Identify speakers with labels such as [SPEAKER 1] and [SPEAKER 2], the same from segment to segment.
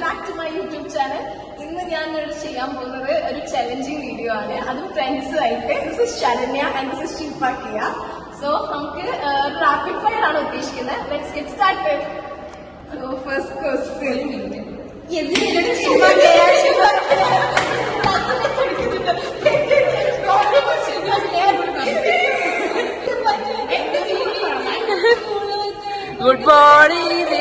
[SPEAKER 1] Back to my YouTube channel. ഇന്ന് ഞാൻ ചെയ്യാൻ പോകുന്നത് ഒരു ചലഞ്ചിങ് വീഡിയോ ആണ്, അതും ഫ്രണ്ട്സ് ആയിട്ട്. This is Saranya and this is ശിൽപാക്കിയ. സോ നമുക്ക് റാപ്പിഡ് ഫയർ ആണ് ഉദ്ദേശിക്കുന്നത്. Let's get started. So first question.
[SPEAKER 2] Good morning.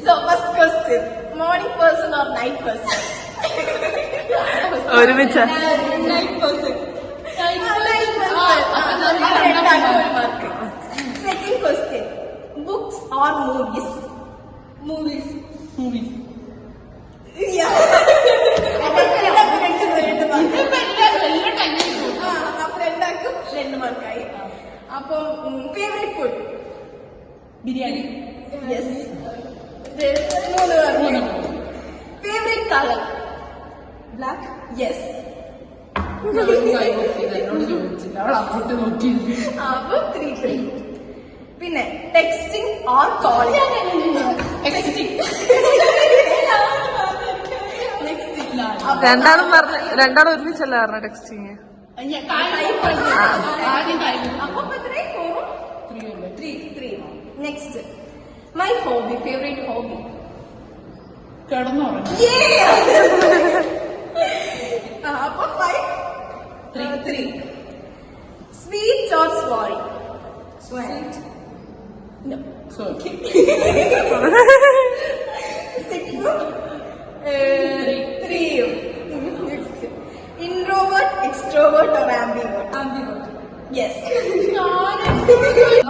[SPEAKER 1] So first question, morning person or night person?
[SPEAKER 2] ഒരുമിച്ച്.
[SPEAKER 1] Night person. Second question, books or movies? Movies. Yeah. അപ്പൊ രണ്ടാക്കും 2 മാർക്കായി. അപ്പം favourite food?
[SPEAKER 2] Biryani.
[SPEAKER 1] Yes. 3 പറഞ്ഞു. Favourite colour? Black. Yes. അപ്പൊ 3. പിന്നെ texting or calling?
[SPEAKER 2] രണ്ടാളും ഒരുമിച്ചല്ല പറഞ്ഞ texting.
[SPEAKER 1] അപ്പൊ 3. Next, my hobby, favourite hobby?
[SPEAKER 2] കിടന്നുറങ്ങും.
[SPEAKER 1] അപ്പൊ 3. Sweet or savoury? Sweet. No. Okay. 6. 3. Next. Introvert, extrovert or ambivert? Ambivert. Yes.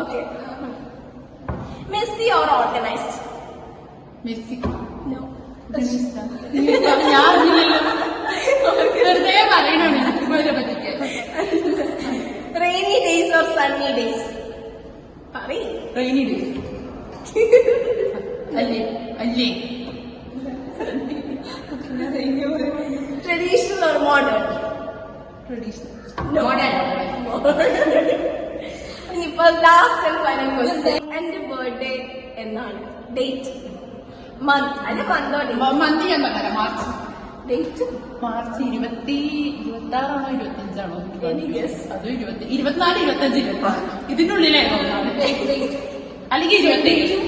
[SPEAKER 1] Okay. Messy or organized?
[SPEAKER 2] Messy.
[SPEAKER 1] No.
[SPEAKER 2] വെറുതെ പറയണേ പറ്റിക്കാൻ.
[SPEAKER 1] Rainy days or sunny days?
[SPEAKER 2] Rainy days. അല്ലേ
[SPEAKER 1] Traditional or modern?
[SPEAKER 2] Traditional.
[SPEAKER 1] ഇനിയിപ്പോ last and final question. എന്റെ birthday എന്നാണ്? Date, month അല്ലെ മന്തോ date?
[SPEAKER 2] Month ഞാൻ പറഞ്ഞ മാർച്ച്.
[SPEAKER 1] ഡേറ്റ്
[SPEAKER 2] മാർച്ച് 26ആണോ 25ആണോ? അത് 24, 25, 26 ഇതിനുള്ളിലായിരുന്നു. അല്ലെങ്കിൽ 27.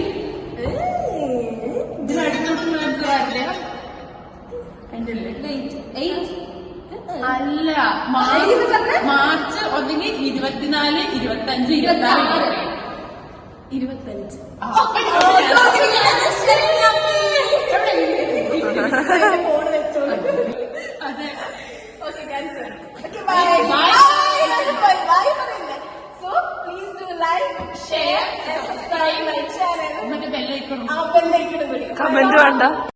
[SPEAKER 2] ഇതിനടുത്തോട്ട് അല്ല, മാർച്ച് 1, 24, 25, 26.
[SPEAKER 1] അതെ. Okay, cancer. Okay, bye. Bye പറയുന്നത്. So please do like, share and subscribe my channel.
[SPEAKER 2] മറ്റേ ബെല്ലൈക്കൺ.
[SPEAKER 1] ആ ബെല്ലൈക്കൺ കൂടി.
[SPEAKER 2] കമന്റ് വേണ്ട.